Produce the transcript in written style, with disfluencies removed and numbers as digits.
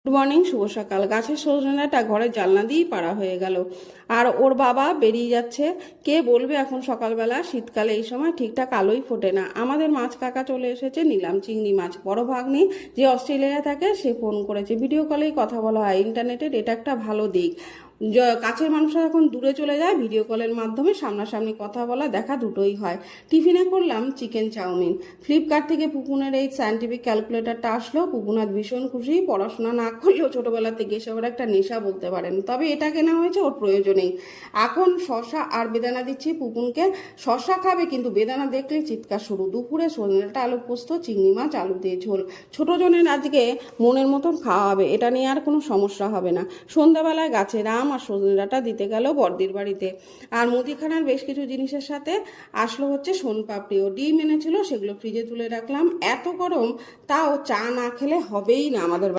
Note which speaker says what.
Speaker 1: Good morning, শুভ সকাল। গাছের সজনেটা ঘরের জানলা দিয়েই পাড়া হয়ে গেল, আর ওর বাবা বেরিয়ে যাচ্ছে। কে বলবে এখন সকালবেলা শীতকালে এই সময় ঠিকঠাক আলোই ফোটে না। আমাদের মাছ কাকা চলে এসেছে, নিলাম চিংড়ি মাছ। বড় ভাগ্নি যে অস্ট্রেলিয়া থাকে সে ফোন করেছে, ভিডিও কলেই কথা বলা হয়। ইন্টারনেটের এটা একটা ভালো দিক। কাছের মানুষরা এখন দূরে চলে যায়, ভিডিও কলের মাধ্যমে সামনাসামনি কথা বলা দেখা দুটোই হয়। টিফিনে করলাম চিকেন চাউমিন। ফ্লিপকার্ট থেকে পুপুনের এই সায়েন্টিফিক ক্যালকুলেটরটা আসলো। পুপুনাথ ভীষণ খুশি। পড়াশোনা না করলেও ছোটবেলা থেকে এসবের একটা নেশা বলতে পারেন, তবে এটা কেনা হয়েছে ওর প্রয়োজনেই। এখন শশা আর বেদানা দিচ্ছি পুপুনকে। শশা খাবে কিন্তু বেদানা দেখলেই চিৎকার শুরু। দুপুরে সজনেটা আলু পোস্ত, চিংড়ি মাছ আলু দিয়ে ঝোল। ছোটজনের আজকে মনের মতন খাওয়া হবে, এটা নিয়ে আর কোনো সমস্যা হবে না। সন্ধ্যাবেলায় গাছের আম আর সজনে ডাঁটা দিতে গেল বর্দির বাড়িতে। আর মুদিখানার বেশ কিছু জিনিসের সাথে আসলো হচ্ছে সোনপাপড়ি ও ডিম এনেছিল, সেগুলো ফ্রিজে তুলে রাখলাম। এত গরম, তাও চা না খেলে হবেই না আমাদের।